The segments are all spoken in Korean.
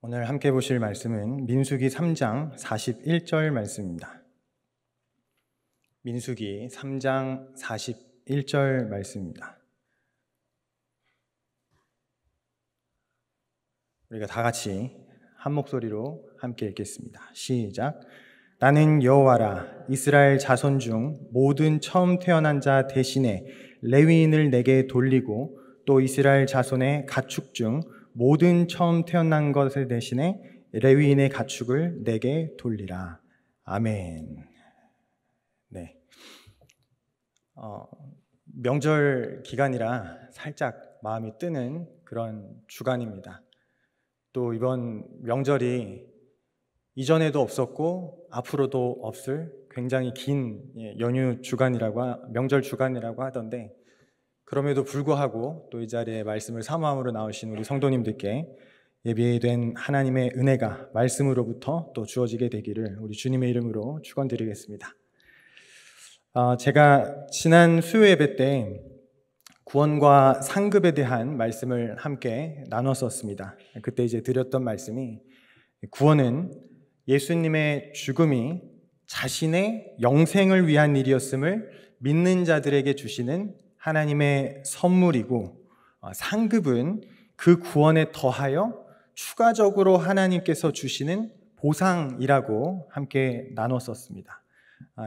오늘 함께 보실 말씀은 민수기 3장 41절 말씀입니다. 민수기 3장 41절 말씀입니다. 우리가 다 같이 한 목소리로 함께 읽겠습니다. 시작. 나는 여호와라. 이스라엘 자손 중 모든 처음 태어난 자 대신에 레위인을 내게 돌리고 또 이스라엘 자손의 가축 중 모든 처음 태어난 것을 대신에 레위인의 가축을 내게 돌리라. 아멘. 네. 명절 기간이라 살짝 마음이 뜨는 그런 주간입니다. 또 이번 명절이 이전에도 없었고 앞으로도 없을 굉장히 긴 연휴 주간이라고, 명절 주간이라고 하던데, 그럼에도 불구하고 또 이 자리에 말씀을 사모함으로 나오신 우리 성도님들께 예비된 하나님의 은혜가 말씀으로부터 또 주어지게 되기를 우리 주님의 이름으로 축원드리겠습니다. 제가 지난 수요 예배 때 구원과 상급에 대한 말씀을 함께 나눴었습니다. 그때 이제 드렸던 말씀이, 구원은 예수님의 죽음이 자신의 영생을 위한 일이었음을 믿는 자들에게 주시는 하나님의 선물이고, 상급은 그 구원에 더하여 추가적으로 하나님께서 주시는 보상이라고 함께 나눴었습니다.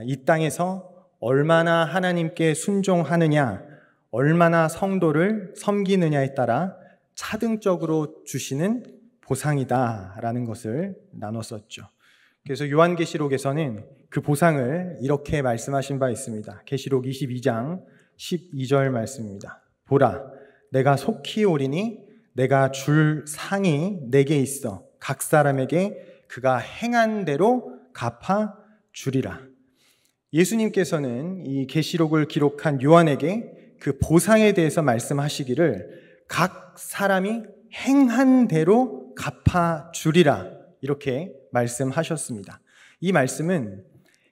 이 땅에서 얼마나 하나님께 순종하느냐, 얼마나 성도를 섬기느냐에 따라 차등적으로 주시는 보상이다라는 것을 나눴었죠. 그래서 요한계시록에서는 그 보상을 이렇게 말씀하신 바 있습니다. 계시록 22장 12절 말씀입니다. 보라, 내가 속히 오리니 내가 줄 상이 내게 있어 각 사람에게 그가 행한 대로 갚아 주리라. 예수님께서는 이 계시록을 기록한 요한에게 그 보상에 대해서 말씀하시기를 각 사람이 행한 대로 갚아 주리라 이렇게 말씀하셨습니다. 이 말씀은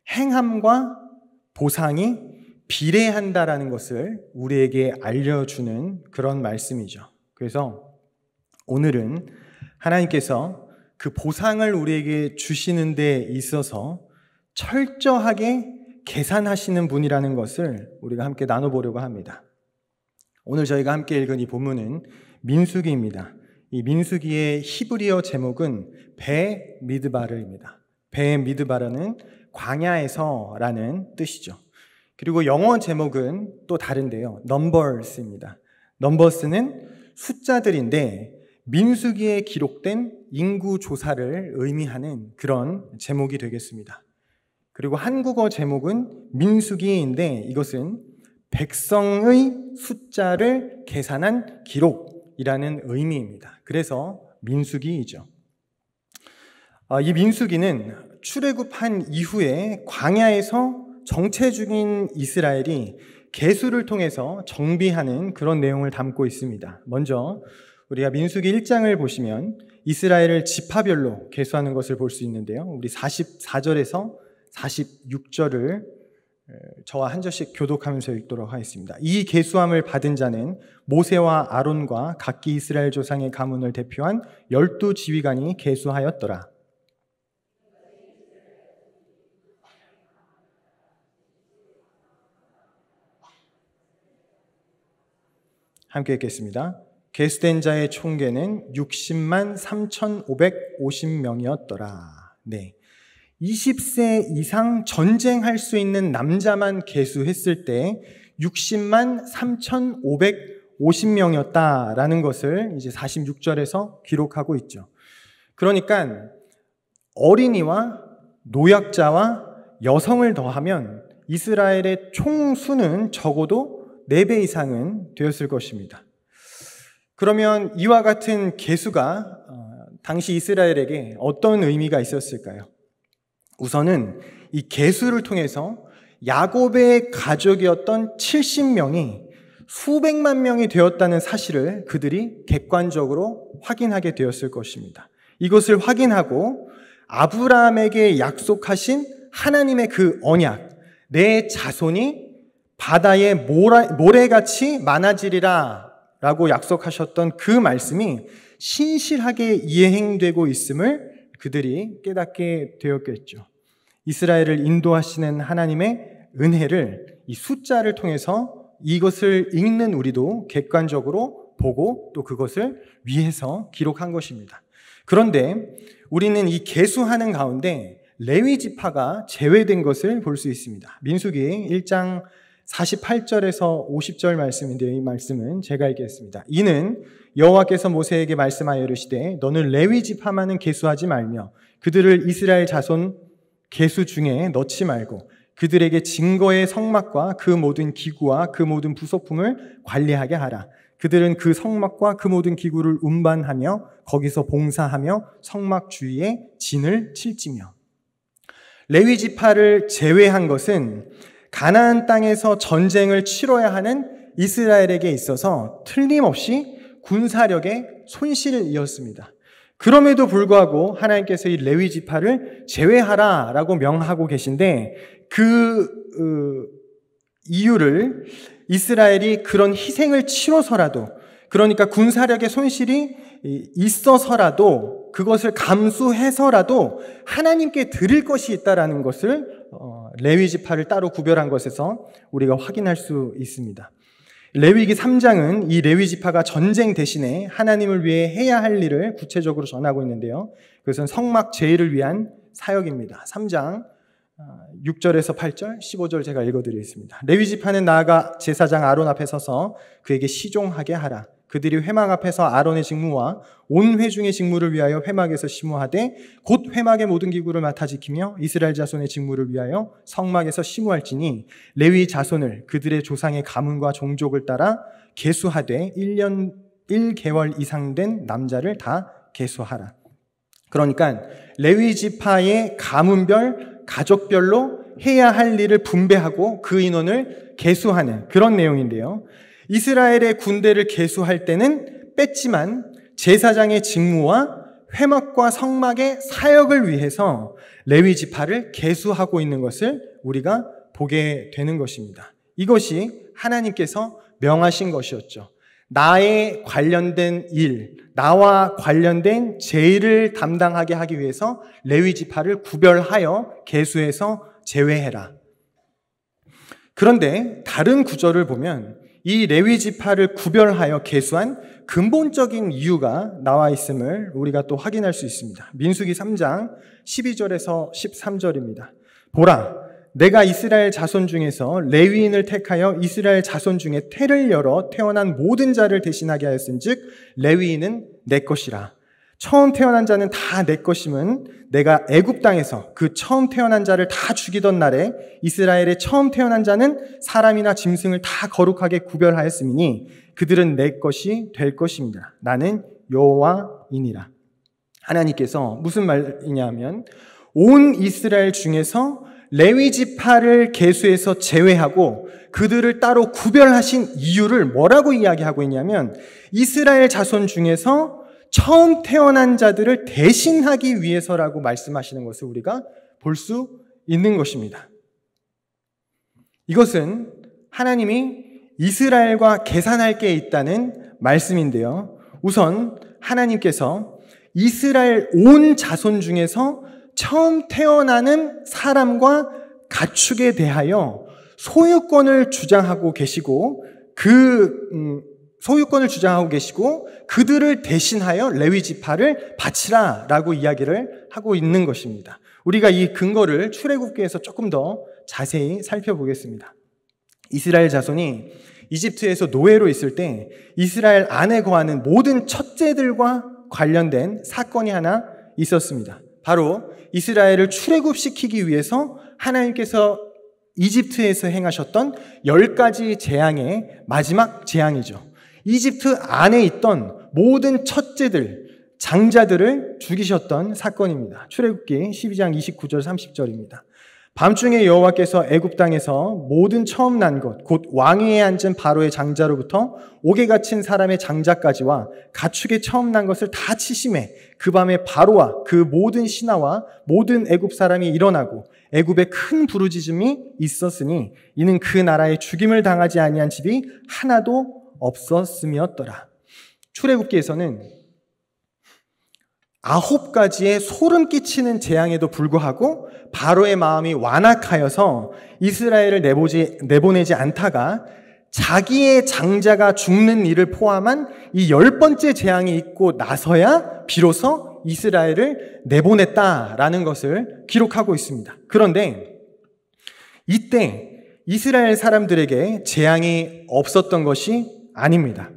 행함과 보상이 비례한다라는 것을 우리에게 알려주는 그런 말씀이죠. 그래서 오늘은 하나님께서 그 보상을 우리에게 주시는 데 있어서 철저하게 계산하시는 분이라는 것을 우리가 함께 나눠보려고 합니다. 오늘 저희가 함께 읽은 이 본문은 민수기입니다. 이 민수기의 히브리어 제목은 베 미드바르입니다. 베 미드바르는 광야에서라는 뜻이죠. 그리고 영어 제목은 또 다른데요. 넘버스입니다. 넘버스는 숫자들인데 민수기에 기록된 인구 조사를 의미하는 그런 제목이 되겠습니다. 그리고 한국어 제목은 민수기인데 이것은 백성의 숫자를 계산한 기록이라는 의미입니다. 그래서 민수기이죠. 이 민수기는 출애굽한 이후에 광야에서 정체 중인 이스라엘이 계수를 통해서 정비하는 그런 내용을 담고 있습니다. 먼저 우리가 민수기 1장을 보시면 이스라엘을 지파별로 계수하는 것을 볼 수 있는데요. 우리 44절에서 46절을 저와 한 절씩 교독하면서 읽도록 하겠습니다. 이 계수함을 받은 자는 모세와 아론과 각기 이스라엘 조상의 가문을 대표한 12지휘관이 계수하였더라. 함께 읽겠습니다. 계수된 자의 총계는 60만 3,550명이었더라. 네. 20세 이상 전쟁할 수 있는 남자만 계수했을 때 60만 3,550명이었다라는 것을 이제 46절에서 기록하고 있죠. 그러니까 어린이와 노약자와 여성을 더하면 이스라엘의 총수는 적어도 4배 이상은 되었을 것입니다. 그러면 이와 같은 계수가 당시 이스라엘에게 어떤 의미가 있었을까요? 우선은 이 계수를 통해서 야곱의 가족이었던 70명이 수백만 명이 되었다는 사실을 그들이 객관적으로 확인하게 되었을 것입니다. 이것을 확인하고 아브라함에게 약속하신 하나님의 그 언약, 내 자손이 바다의 모래같이 많아지리라 라고 약속하셨던 그 말씀이 신실하게 이행되고 있음을 그들이 깨닫게 되었겠죠. 이스라엘을 인도하시는 하나님의 은혜를 이 숫자를 통해서 이것을 읽는 우리도 객관적으로 보고 또 그것을 위해서 기록한 것입니다. 그런데 우리는 이 계수하는 가운데 레위 지파가 제외된 것을 볼 수 있습니다. 민수기 1장 48절에서 50절 말씀인데요. 이 말씀은 제가 읽겠습니다. 이는 여호와께서 모세에게 말씀하여 이르시되 너는 레위 지파만은 계수하지 말며 그들을 이스라엘 자손 계수 중에 넣지 말고 그들에게 증거의 성막과 그 모든 기구와 그 모든 부속품을 관리하게 하라. 그들은 그 성막과 그 모든 기구를 운반하며 거기서 봉사하며 성막 주위에 진을 칠지며. 레위 지파를 제외한 것은 가나안 땅에서 전쟁을 치러야 하는 이스라엘에게 있어서 틀림없이 군사력의 손실이었습니다. 그럼에도 불구하고 하나님께서 이 레위 지파를 제외하라라고 명하고 계신데 그 이유를 이스라엘이 그런 희생을 치러서라도, 그러니까 군사력의 손실이 있어서라도 그것을 감수해서라도 하나님께 드릴 것이 있다라는 것을 레위 지파를 따로 구별한 것에서 우리가 확인할 수 있습니다. 레위기 3장은 이 레위 지파가 전쟁 대신에 하나님을 위해 해야 할 일을 구체적으로 전하고 있는데요. 그것은 성막 제의를 위한 사역입니다. 3장 6절에서 8절, 15절 제가 읽어드리겠습니다. 레위 지파는 나아가 제사장 아론 앞에 서서 그에게 시종하게 하라. 그들이 회막 앞에서 아론의 직무와 온 회중의 직무를 위하여 회막에서 심무하되 곧 회막의 모든 기구를 맡아 지키며 이스라엘 자손의 직무를 위하여 성막에서 심무할지니 레위 자손을 그들의 조상의 가문과 종족을 따라 계수하되 1년 1개월 이상 된 남자를 다 계수하라. 그러니까 레위 지파의 가문별, 가족별로 해야 할 일을 분배하고 그 인원을 계수하는 그런 내용인데요. 이스라엘의 군대를 계수할 때는 뺐지만 제사장의 직무와 회막과 성막의 사역을 위해서 레위 지파를 계수하고 있는 것을 우리가 보게 되는 것입니다. 이것이 하나님께서 명하신 것이었죠. 나에 관련된 일, 나와 관련된 제의를 담당하게 하기 위해서 레위 지파를 구별하여 계수해서 제외해라. 그런데 다른 구절을 보면 이 레위 지파를 구별하여 계수한 근본적인 이유가 나와 있음을 우리가 또 확인할 수 있습니다. 민수기 3장 12절에서 13절입니다. 보라, 내가 이스라엘 자손 중에서 레위인을 택하여 이스라엘 자손 중에 태를 열어 태어난 모든 자를 대신하게 하였은즉 레위인은 내 것이라. 처음 태어난 자는 다 내 것임은 내가 애굽 땅에서 그 처음 태어난 자를 다 죽이던 날에 이스라엘의 처음 태어난 자는 사람이나 짐승을 다 거룩하게 구별하였음이니 그들은 내 것이 될 것입니다. 나는 여호와이니라. 하나님께서 무슨 말이냐면 온 이스라엘 중에서 레위 지파를 계수해서 제외하고 그들을 따로 구별하신 이유를 뭐라고 이야기하고 있냐면 이스라엘 자손 중에서 처음 태어난 자들을 대신하기 위해서라고 말씀하시는 것을 우리가 볼 수 있는 것입니다. 이것은 하나님이 이스라엘과 계산할 게 있다는 말씀인데요. 우선 하나님께서 이스라엘 온 자손 중에서 처음 태어나는 사람과 가축에 대하여 소유권을 주장하고 계시고 그들을 대신하여 레위 지파를 바치라라고 이야기를 하고 있는 것입니다. 우리가 이 근거를 출애굽기에서 조금 더 자세히 살펴보겠습니다. 이스라엘 자손이 이집트에서 노예로 있을 때 이스라엘 안에 거하는 모든 첫째들과 관련된 사건이 하나 있었습니다. 바로 이스라엘을 출애굽시키기 위해서 하나님께서 이집트에서 행하셨던 10가지 재앙의 마지막 재앙이죠. 이집트 안에 있던 모든 첫째들, 장자들을 죽이셨던 사건입니다. 출애굽기 12장 29절 30절입니다. 밤중에 여호와께서 애굽 땅에서 모든 처음 난 것, 곧 왕위에 앉은 바로의 장자로부터 옥에 갇힌 사람의 장자까지와 가축의 처음 난 것을 다 치심해 그 밤에 바로와 그 모든 신하와 모든 애굽 사람이 일어나고 애굽에 큰 부르짖음이 있었으니 이는 그 나라에 죽임을 당하지 아니한 집이 하나도 없었음이었더라. 출애굽기에서는 9가지의 소름 끼치는 재앙에도 불구하고 바로의 마음이 완악하여서 이스라엘을 내보내지 않다가 자기의 장자가 죽는 일을 포함한 이 10번째 재앙이 있고 나서야 비로소 이스라엘을 내보냈다라는 것을 기록하고 있습니다. 그런데 이때 이스라엘 사람들에게 재앙이 없었던 것이 아닙니다.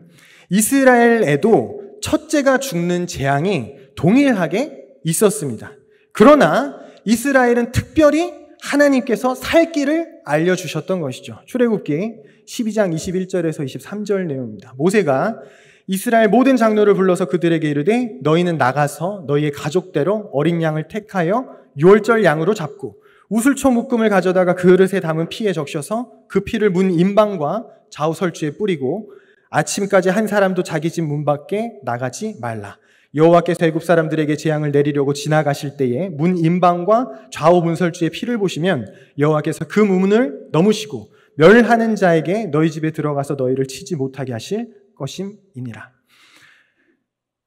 이스라엘에도 첫째가 죽는 재앙이 동일하게 있었습니다. 그러나 이스라엘은 특별히 하나님께서 살 길을 알려주셨던 것이죠. 출애굽기 12장 21절에서 23절 내용입니다. 모세가 이스라엘 모든 장로를 불러서 그들에게 이르되 너희는 나가서 너희의 가족대로 어린 양을 택하여 유월절 양으로 잡고 우슬초 묶음을 가져다가 그릇에 담은 피에 적셔서 그 피를 문 임방과 좌우 설주에 뿌리고 아침까지 한 사람도 자기 집 문 밖에 나가지 말라. 여호와께서 애굽 사람들에게 재앙을 내리려고 지나가실 때에 문 임방과 좌우 문설주의 피를 보시면 여호와께서 그 문을 넘으시고 멸하는 자에게 너희 집에 들어가서 너희를 치지 못하게 하실 것임이니라.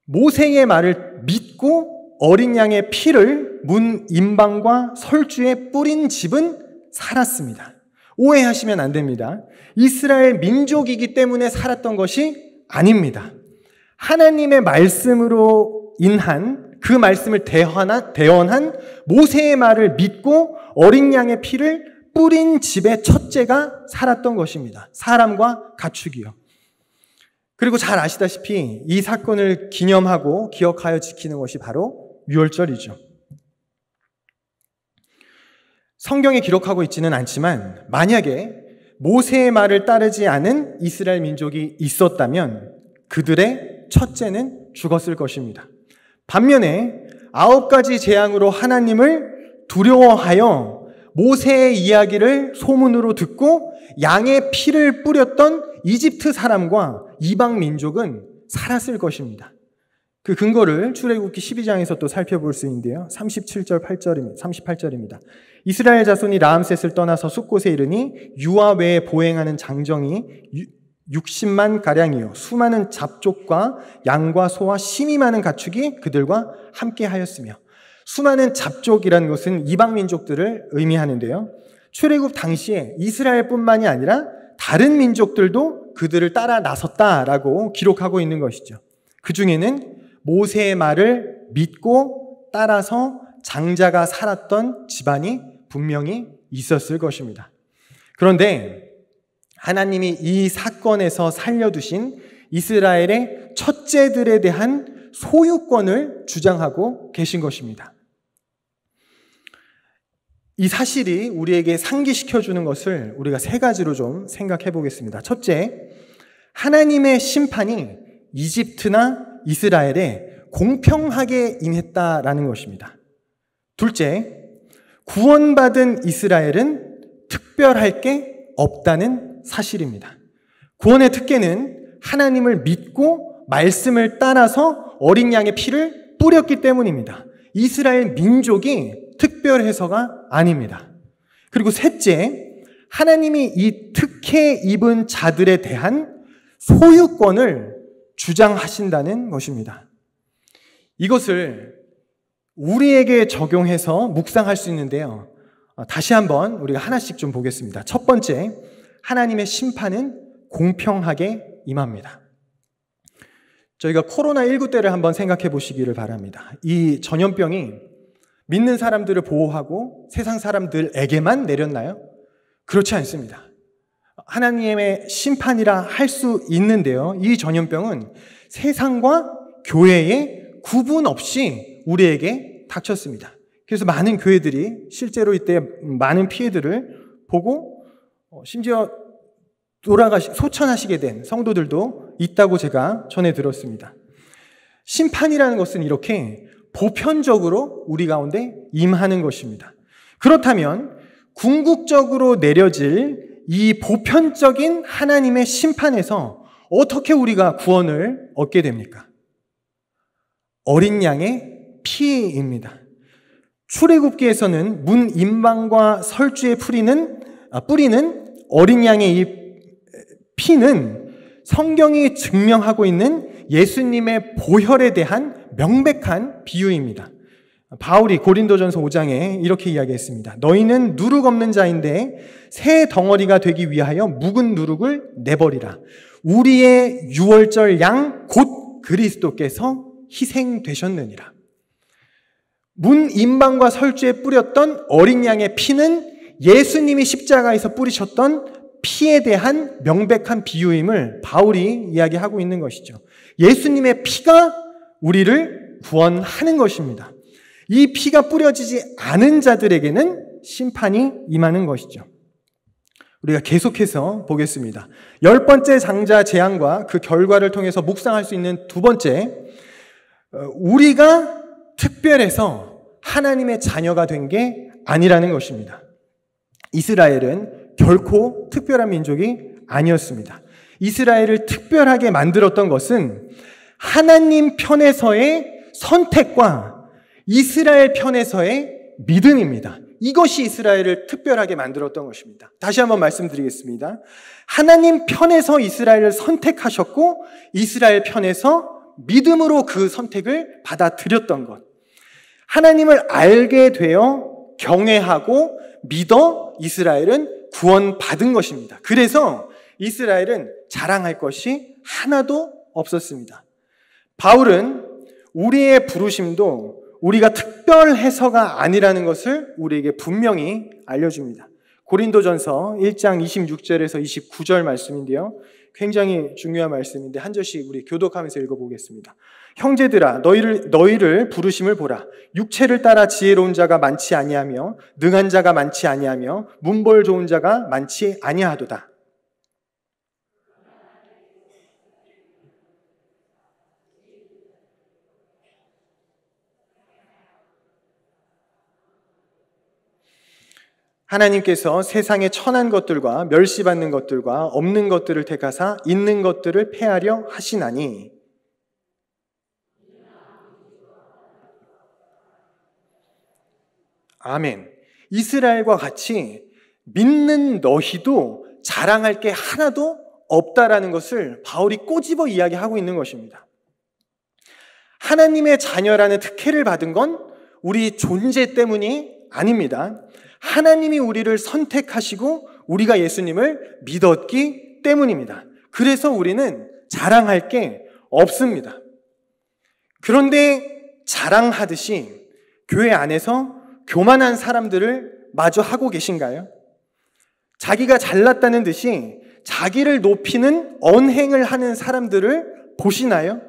모세의 말을 믿고 어린 양의 피를 문 임방과 설주에 뿌린 집은 살았습니다. 오해하시면 안 됩니다. 이스라엘 민족이기 때문에 살았던 것이 아닙니다. 하나님의 말씀으로 인한 그 말씀을 대언한 모세의 말을 믿고 어린 양의 피를 뿌린 집의 첫째가 살았던 것입니다. 사람과 가축이요. 그리고 잘 아시다시피 이 사건을 기념하고 기억하여 지키는 것이 바로 유월절이죠. 성경에 기록하고 있지는 않지만 만약에 모세의 말을 따르지 않은 이스라엘 민족이 있었다면 그들의 첫째는 죽었을 것입니다. 반면에 9가지 재앙으로 하나님을 두려워하여 모세의 이야기를 소문으로 듣고 양의 피를 뿌렸던 이집트 사람과 이방 민족은 살았을 것입니다. 그 근거를 출애굽기 12장에서 또 살펴볼 수 있는데요. 38절입니다. 이스라엘 자손이 라암셋을 떠나서 숫곳에 이르니 유아 외에 보행하는 장정이 60만 가량이요 수많은 잡족과 양과 소와 심이 많은 가축이 그들과 함께 하였으며, 수많은 잡족이라는 것은 이방 민족들을 의미하는데요. 출애굽 당시에 이스라엘뿐만이 아니라 다른 민족들도 그들을 따라 나섰다라고 기록하고 있는 것이죠. 그 중에는 모세의 말을 믿고 따라서 장자가 살았던 집안이 분명히 있었을 것입니다. 그런데 하나님이 이 사건에서 살려두신 이스라엘의 첫째들에 대한 소유권을 주장하고 계신 것입니다. 이 사실이 우리에게 상기시켜주는 것을 우리가 3가지로 좀 생각해 보겠습니다. 첫째, 하나님의 심판이 이집트나 이스라엘에 공평하게 임했다라는 것입니다. 둘째, 구원받은 이스라엘은 특별할 게 없다는 사실입니다. 구원의 특権은 하나님을 믿고 말씀을 따라서 어린 양의 피를 뿌렸기 때문입니다. 이스라엘 민족이 특별해서가 아닙니다. 그리고 셋째, 하나님이 이 특혜 입은 자들에 대한 소유권을 주장하신다는 것입니다. 이것을 우리에게 적용해서 묵상할 수 있는데요. 다시 한번 우리가 하나씩 좀 보겠습니다. 첫 번째, 하나님의 심판은 공평하게 임합니다. 저희가 코로나19 때를 한번 생각해 보시기를 바랍니다. 이 전염병이 믿는 사람들을 보호하고 세상 사람들에게만 내렸나요? 그렇지 않습니다. 하나님의 심판이라 할 수 있는데요. 이 전염병은 세상과 교회에 구분 없이 우리에게 닥쳤습니다. 그래서 많은 교회들이 실제로 이때 많은 피해들을 보고 심지어 소천하시게 된 성도들도 있다고 제가 전해 들었습니다. 심판이라는 것은 이렇게 보편적으로 우리 가운데 임하는 것입니다. 그렇다면 궁극적으로 내려질 이 보편적인 하나님의 심판에서 어떻게 우리가 구원을 얻게 됩니까? 어린 양의 피입니다. 출애굽기에서는 문 임방과 설주에 뿌리는 어린 양의 이 피는 성경이 증명하고 있는 예수님의 보혈에 대한 명백한 비유입니다. 바울이 고린도전서 5장에 이렇게 이야기했습니다. 너희는 누룩 없는 자인데 새 덩어리가 되기 위하여 묵은 누룩을 내버리라. 우리의 유월절 양 곧 그리스도께서 희생되셨느니라. 문 임방과 설주에 뿌렸던 어린 양의 피는 예수님이 십자가에서 뿌리셨던 피에 대한 명백한 비유임을 바울이 이야기하고 있는 것이죠. 예수님의 피가 우리를 구원하는 것입니다. 이 피가 뿌려지지 않은 자들에게는 심판이 임하는 것이죠. 우리가 계속해서 보겠습니다. 10번째 장자 재앙과 그 결과를 통해서 묵상할 수 있는 두 번째, 우리가 특별해서 하나님의 자녀가 된 게 아니라는 것입니다. 이스라엘은 결코 특별한 민족이 아니었습니다. 이스라엘을 특별하게 만들었던 것은 하나님 편에서의 선택과 이스라엘 편에서의 믿음입니다. 이것이 이스라엘을 특별하게 만들었던 것입니다. 다시 한번 말씀드리겠습니다. 하나님 편에서 이스라엘을 선택하셨고 이스라엘 편에서 믿음으로 그 선택을 받아들였던 것. 하나님을 알게 되어 경외하고 믿어 이스라엘은 구원받은 것입니다. 그래서 이스라엘은 자랑할 것이 하나도 없었습니다. 바울은 우리의 부르심도 우리가 특별해서가 아니라는 것을 우리에게 분명히 알려줍니다. 고린도전서 1장 26절에서 29절 말씀인데요. 굉장히 중요한 말씀인데 한 절씩 우리 교독하면서 읽어보겠습니다. 형제들아 너희를 부르심을 보라. 육체를 따라 지혜로운 자가 많지 아니하며 능한 자가 많지 아니하며 문벌 좋은 자가 많지 아니하도다. 하나님께서 세상의 천한 것들과 멸시받는 것들과 없는 것들을 택하사 있는 것들을 폐하려 하시나니 아멘. 이스라엘과 같이 믿는 너희도 자랑할 게 하나도 없다라는 것을 바울이 꼬집어 이야기하고 있는 것입니다. 하나님의 자녀라는 특혜를 받은 건 우리 존재 때문이 아닙니다. 하나님이 우리를 선택하시고 우리가 예수님을 믿었기 때문입니다. 그래서 우리는 자랑할 게 없습니다. 그런데 자랑하듯이 교회 안에서 교만한 사람들을 마주 하고 계신가요? 자기가 잘났다는 듯이 자기를 높이는 언행을 하는 사람들을 보시나요?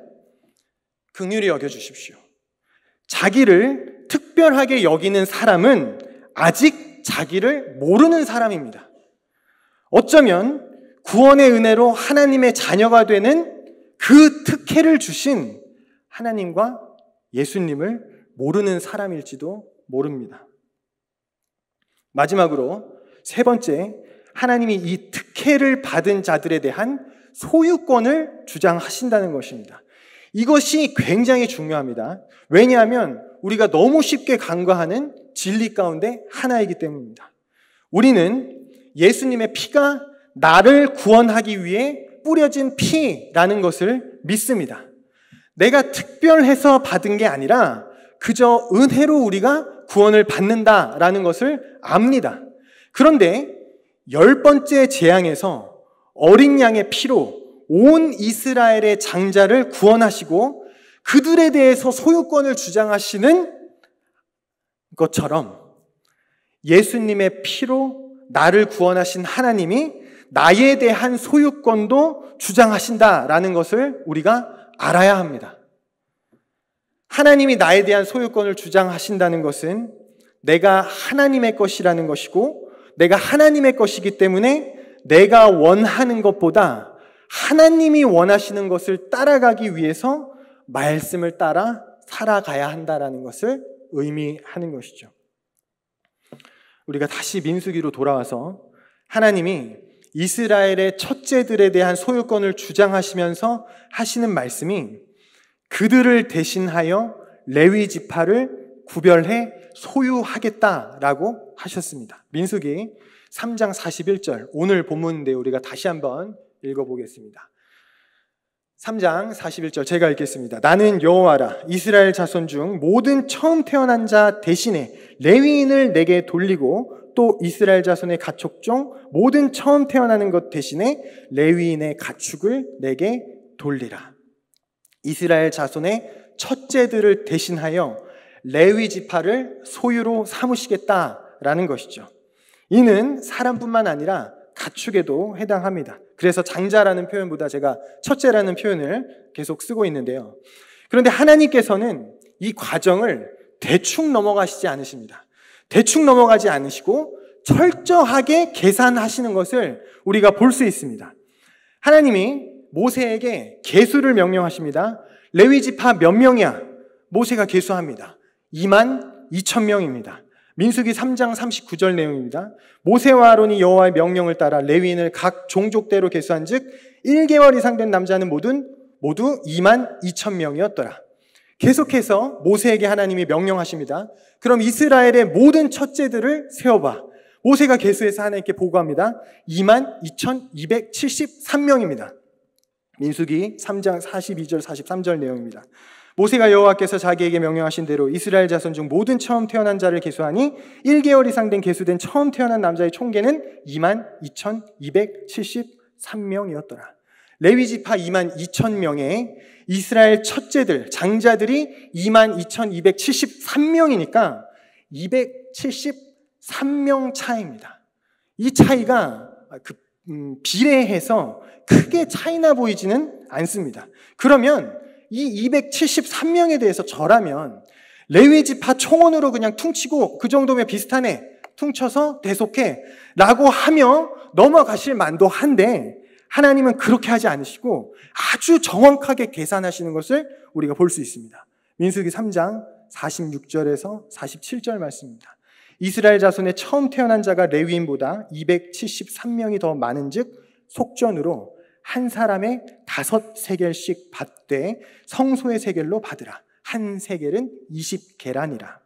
긍휼히 여겨주십시오. 자기를 특별하게 여기는 사람은 아직 자기를 모르는 사람입니다. 어쩌면 구원의 은혜로 하나님의 자녀가 되는 그 특혜를 주신 하나님과 예수님을 모르는 사람일지도 모릅니다. 마지막으로 세 번째, 하나님이 이 특혜를 받은 자들에 대한 소유권을 주장하신다는 것입니다. 이것이 굉장히 중요합니다. 왜냐하면 우리가 너무 쉽게 간과하는 진리 가운데 하나이기 때문입니다. 우리는 예수님의 피가 나를 구원하기 위해 뿌려진 피라는 것을 믿습니다. 내가 특별해서 받은 게 아니라 그저 은혜로 우리가 구원을 받는다라는 것을 압니다. 그런데 10번째 재앙에서 어린 양의 피로 온 이스라엘의 장자를 구원하시고 그들에 대해서 소유권을 주장하시는 것처럼 예수님의 피로 나를 구원하신 하나님이 나에 대한 소유권도 주장하신다라는 것을 우리가 알아야 합니다. 하나님이 나에 대한 소유권을 주장하신다는 것은 내가 하나님의 것이라는 것이고 내가 하나님의 것이기 때문에 내가 원하는 것보다 하나님이 원하시는 것을 따라가기 위해서 말씀을 따라 살아가야 한다는 것을 의미하는 것이죠. 우리가 다시 민수기로 돌아와서 하나님이 이스라엘의 첫째들에 대한 소유권을 주장하시면서 하시는 말씀이 그들을 대신하여 레위 지파를 구별해 소유하겠다라고 하셨습니다. 민수기 3장 41절 오늘 본문인데 우리가 다시 한번 읽어보겠습니다. 3장 41절 제가 읽겠습니다. 나는 여호와라. 이스라엘 자손 중 모든 처음 태어난 자 대신에 레위인을 내게 돌리고 또 이스라엘 자손의 가축 중 모든 처음 태어나는 것 대신에 레위인의 가축을 내게 돌리라. 이스라엘 자손의 첫째들을 대신하여 레위 지파를 소유로 삼으시겠다라는 것이죠. 이는 사람뿐만 아니라 가축에도 해당합니다. 그래서 장자라는 표현보다 제가 첫째라는 표현을 계속 쓰고 있는데요. 그런데 하나님께서는 이 과정을 대충 넘어가시지 않으십니다. 대충 넘어가지 않으시고 철저하게 계산하시는 것을 우리가 볼 수 있습니다. 하나님이 모세에게 계수를 명령하십니다. 레위 지파 몇 명이야? 모세가 계수합니다. 22,000명입니다. 민수기 3장 39절 내용입니다. 모세와 아론이 여호와의 명령을 따라 레위인을 각 종족대로 계수한 즉 1개월 이상 된 남자는 모두 22,000명이었더라. 계속해서 모세에게 하나님이 명령하십니다. 그럼 이스라엘의 모든 첫째들을 세어봐. 모세가 계수해서 하나님께 보고합니다. 22,273명입니다. 민수기 3장 42절 43절 내용입니다. 모세가 여호와께서 자기에게 명령하신 대로 이스라엘 자손 중 모든 처음 태어난 자를 계수하니 1개월 이상 된 계수된 처음 태어난 남자의 총계는 22,273명이었더라. 레위 지파 22,000명에 이스라엘 첫째들, 장자들이 22,273명이니까 273명 차이입니다. 이 차이가 비례해서 크게 차이나 보이지는 않습니다. 그러면 이 273명에 대해서 저라면 레위 지파 총원으로 그냥 퉁치고 그 정도면 비슷하네, 퉁쳐서 대속해 라고 하며 넘어가실 만도 한데 하나님은 그렇게 하지 않으시고 아주 정확하게 계산하시는 것을 우리가 볼 수 있습니다. 민수기 3장 46절에서 47절 말씀입니다. 이스라엘 자손의 처음 태어난 자가 레위인보다 273명이 더 많은 즉 속전으로 한 사람의 5세겔씩 받되 성소의 세겔로 받으라. 한 세겔은 20계란이라.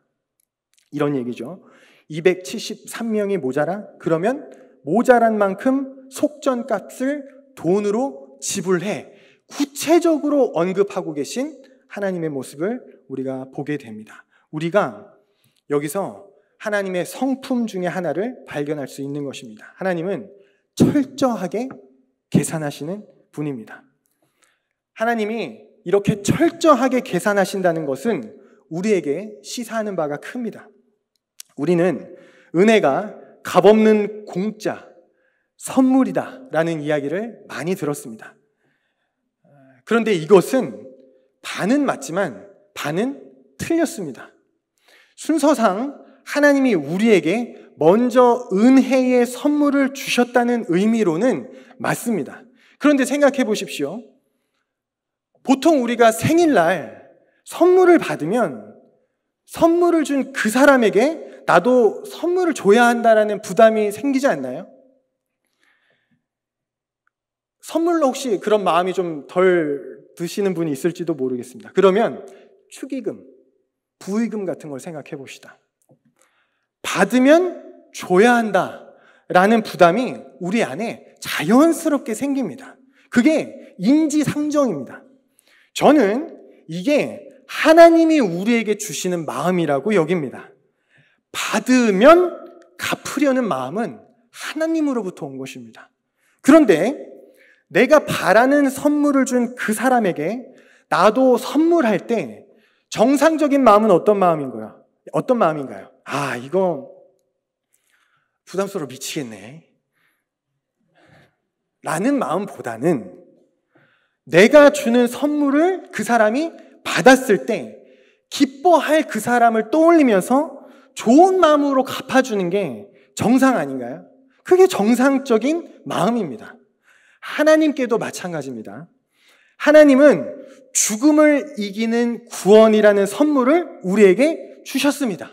이런 얘기죠. 273명이 모자라? 그러면 모자란 만큼 속전값을 돈으로 지불해. 구체적으로 언급하고 계신 하나님의 모습을 우리가 보게 됩니다. 우리가 여기서 하나님의 성품 중에 하나를 발견할 수 있는 것입니다. 하나님은 철저하게 계산하시는 분입니다. 하나님이 이렇게 철저하게 계산하신다는 것은 우리에게 시사하는 바가 큽니다. 우리는 은혜가 값없는 공짜, 선물이다 라는 이야기를 많이 들었습니다. 그런데 이것은 반은 맞지만 반은 틀렸습니다. 순서상 하나님이 우리에게 먼저 은혜의 선물을 주셨다는 의미로는 맞습니다. 그런데 생각해 보십시오. 보통 우리가 생일날 선물을 받으면 선물을 준 그 사람에게 나도 선물을 줘야 한다라는 부담이 생기지 않나요? 선물로 혹시 그런 마음이 좀 덜 드시는 분이 있을지도 모르겠습니다. 그러면 축의금, 부의금 같은 걸 생각해 봅시다. 받으면 줘야 한다라는 부담이 우리 안에 자연스럽게 생깁니다. 그게 인지상정입니다. 저는 이게 하나님이 우리에게 주시는 마음이라고 여깁니다. 받으면 갚으려는 마음은 하나님으로부터 온 것입니다. 그런데 내가 바라는 선물을 준 그 사람에게 나도 선물할 때 정상적인 마음은 어떤 마음인가요? 아, 이거 부담스러워 미치겠네 라는 마음보다는 내가 주는 선물을 그 사람이 받았을 때 기뻐할 그 사람을 떠올리면서 좋은 마음으로 갚아주는 게 정상 아닌가요? 그게 정상적인 마음입니다. 하나님께도 마찬가지입니다. 하나님은 죽음을 이기는 구원이라는 선물을 우리에게 주셨습니다.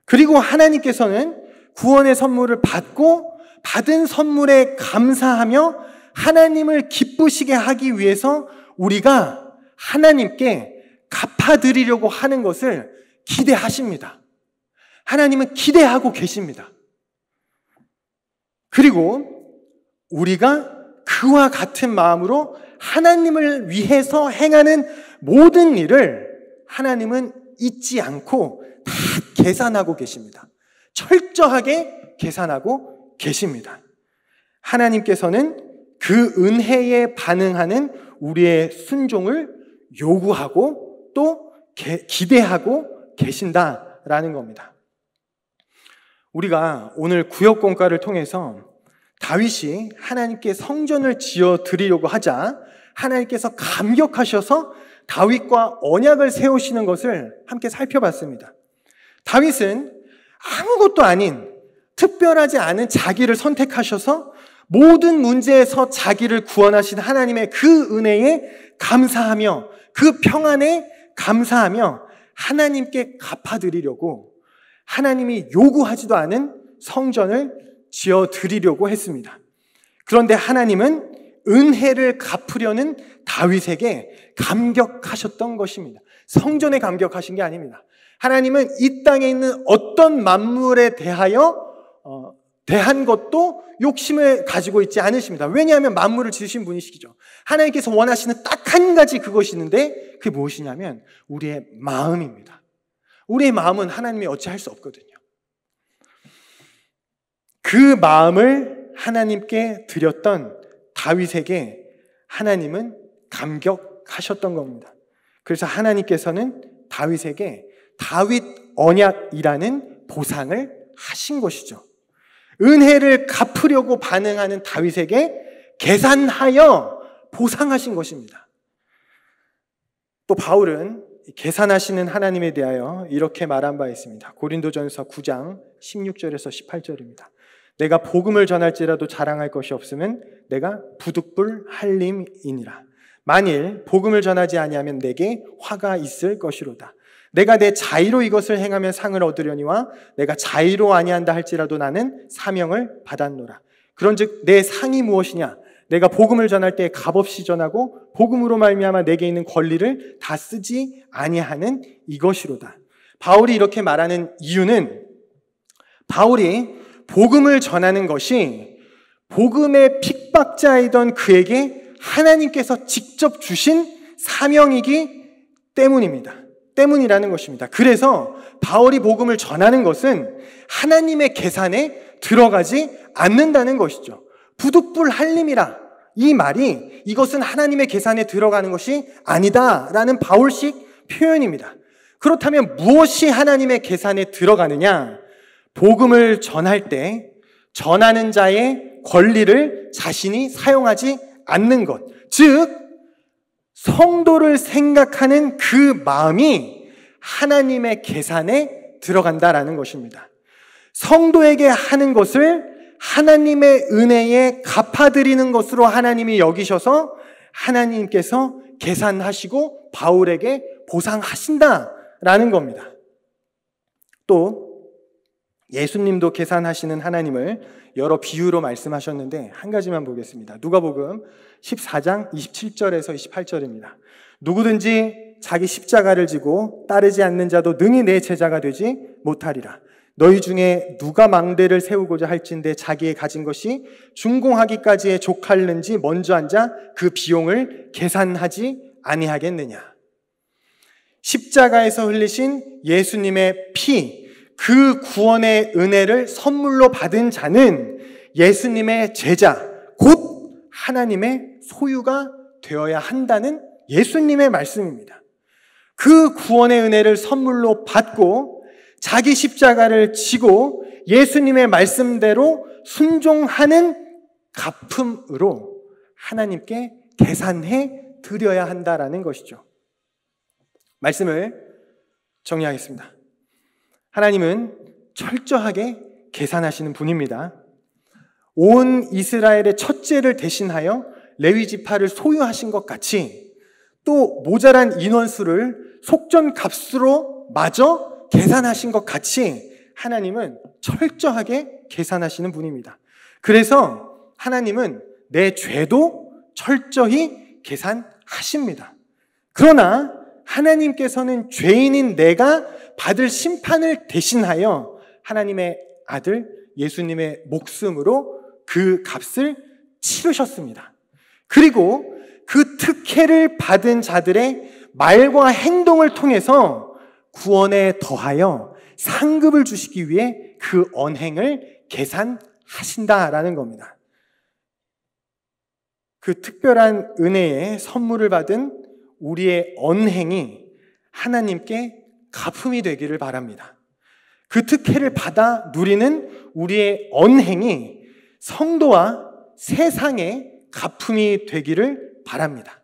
그리고 하나님께서는 구원의 선물을 받고 받은 선물에 감사하며 하나님을 기쁘시게 하기 위해서 우리가 하나님께 갚아드리려고 하는 것을 기대하십니다. 하나님은 기대하고 계십니다. 그리고 우리가 그 그와 같은 마음으로 하나님을 위해서 행하는 모든 일을 하나님은 잊지 않고 다 계산하고 계십니다. 철저하게 계산하고 계십니다. 하나님께서는 그 은혜에 반응하는 우리의 순종을 요구하고 또 기대하고 계신다라는 겁니다. 우리가 오늘 구역공과를 통해서 다윗이 하나님께 성전을 지어 드리려고 하자 하나님께서 감격하셔서 다윗과 언약을 세우시는 것을 함께 살펴봤습니다. 다윗은 아무것도 아닌 특별하지 않은 자기를 선택하셔서 모든 문제에서 자기를 구원하신 하나님의 그 은혜에 감사하며 그 평안에 감사하며 하나님께 갚아드리려고 하나님이 요구하지도 않은 성전을 지어드리려고 했습니다. 그런데 하나님은 은혜를 갚으려는 다윗에게 감격하셨던 것입니다. 성전에 감격하신 게 아닙니다. 하나님은 이 땅에 있는 어떤 만물에 대한 것도 욕심을 가지고 있지 않으십니다. 왜냐하면 만물을 지으신 분이시죠. 하나님께서 원하시는 딱 한 가지 그것이 있는데 그게 무엇이냐면 우리의 마음입니다. 우리의 마음은 하나님이 어찌할 수 없거든요. 그 마음을 하나님께 드렸던 다윗에게 하나님은 감격하셨던 겁니다. 그래서 하나님께서는 다윗에게 다윗 언약이라는 보상을 하신 것이죠. 은혜를 갚으려고 반응하는 다윗에게 계산하여 보상하신 것입니다. 또 바울은 계산하시는 하나님에 대하여 이렇게 말한 바 있습니다. 고린도전서 9장 16절에서 18절입니다. 내가 복음을 전할지라도 자랑할 것이 없으면 내가 부득불 한림이니라. 만일 복음을 전하지 아니하면 내게 화가 있을 것이로다. 내가 내 자의로 이것을 행하면 상을 얻으려니와 내가 자의로 아니한다 할지라도 나는 사명을 받았노라. 그런즉 내 상이 무엇이냐? 내가 복음을 전할 때 값없이 전하고 복음으로 말미암아 내게 있는 권리를 다 쓰지 아니하는 이것이로다. 바울이 이렇게 말하는 이유는 바울이 복음을 전하는 것이 복음의 핍박자이던 그에게 하나님께서 직접 주신 사명이기 때문이라는 것입니다. 그래서 바울이 복음을 전하는 것은 하나님의 계산에 들어가지 않는다는 것이죠. 부득불 한림이라, 이 말이 이것은 하나님의 계산에 들어가는 것이 아니다라는 바울식 표현입니다. 그렇다면 무엇이 하나님의 계산에 들어가느냐? 복음을 전할 때 전하는 자의 권리를 자신이 사용하지 않는 것, 즉 성도를 생각하는 그 마음이 하나님의 계산에 들어간다라는 것입니다. 성도에게 하는 것을 하나님의 은혜에 갚아드리는 것으로 하나님이 여기셔서 하나님께서 계산하시고 바울에게 보상하신다라는 겁니다. 또 예수님도 계산하시는 하나님을 여러 비유로 말씀하셨는데 한 가지만 보겠습니다. 누가복음 14장 27절에서 28절입니다. 누구든지 자기 십자가를 지고 따르지 않는 자도 능히 내 제자가 되지 못하리라. 너희 중에 누가 망대를 세우고자 할진대 자기의 가진 것이 준공하기까지에 족할는지 먼저 앉아 그 비용을 계산하지 아니하겠느냐. 십자가에서 흘리신 예수님의 피, 그 구원의 은혜를 선물로 받은 자는 예수님의 제자, 곧 하나님의 소유가 되어야 한다는 예수님의 말씀입니다. 그 구원의 은혜를 선물로 받고 자기 십자가를 지고 예수님의 말씀대로 순종하는 갚음으로 하나님께 계산해 드려야 한다라는 것이죠. 말씀을 정리하겠습니다. 하나님은 철저하게 계산하시는 분입니다. 온 이스라엘의 첫째를 대신하여 레위 지파를 소유하신 것 같이 또 모자란 인원수를 속전값으로 마저 계산하신 것 같이 하나님은 철저하게 계산하시는 분입니다. 그래서 하나님은 내 죄도 철저히 계산하십니다. 그러나 하나님께서는 죄인인 내가 받을 심판을 대신하여 하나님의 아들 예수님의 목숨으로 그 값을 치르셨습니다. 그리고 그 특혜를 받은 자들의 말과 행동을 통해서 구원에 더하여 상급을 주시기 위해 그 언행을 계산하신다라는 겁니다. 그 특별한 은혜의 선물을 받은 우리의 언행이 하나님께 가품이 되기를 바랍니다. 그 특혜를 받아 누리는 우리의 언행이 성도와 세상의 가품이 되기를 바랍니다.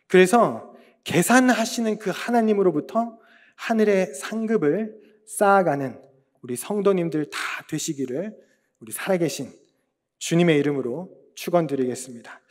그래서 계산하시는 그 하나님으로부터 하늘의 상급을 쌓아가는 우리 성도님들 다 되시기를 우리 살아계신 주님의 이름으로 축원드리겠습니다.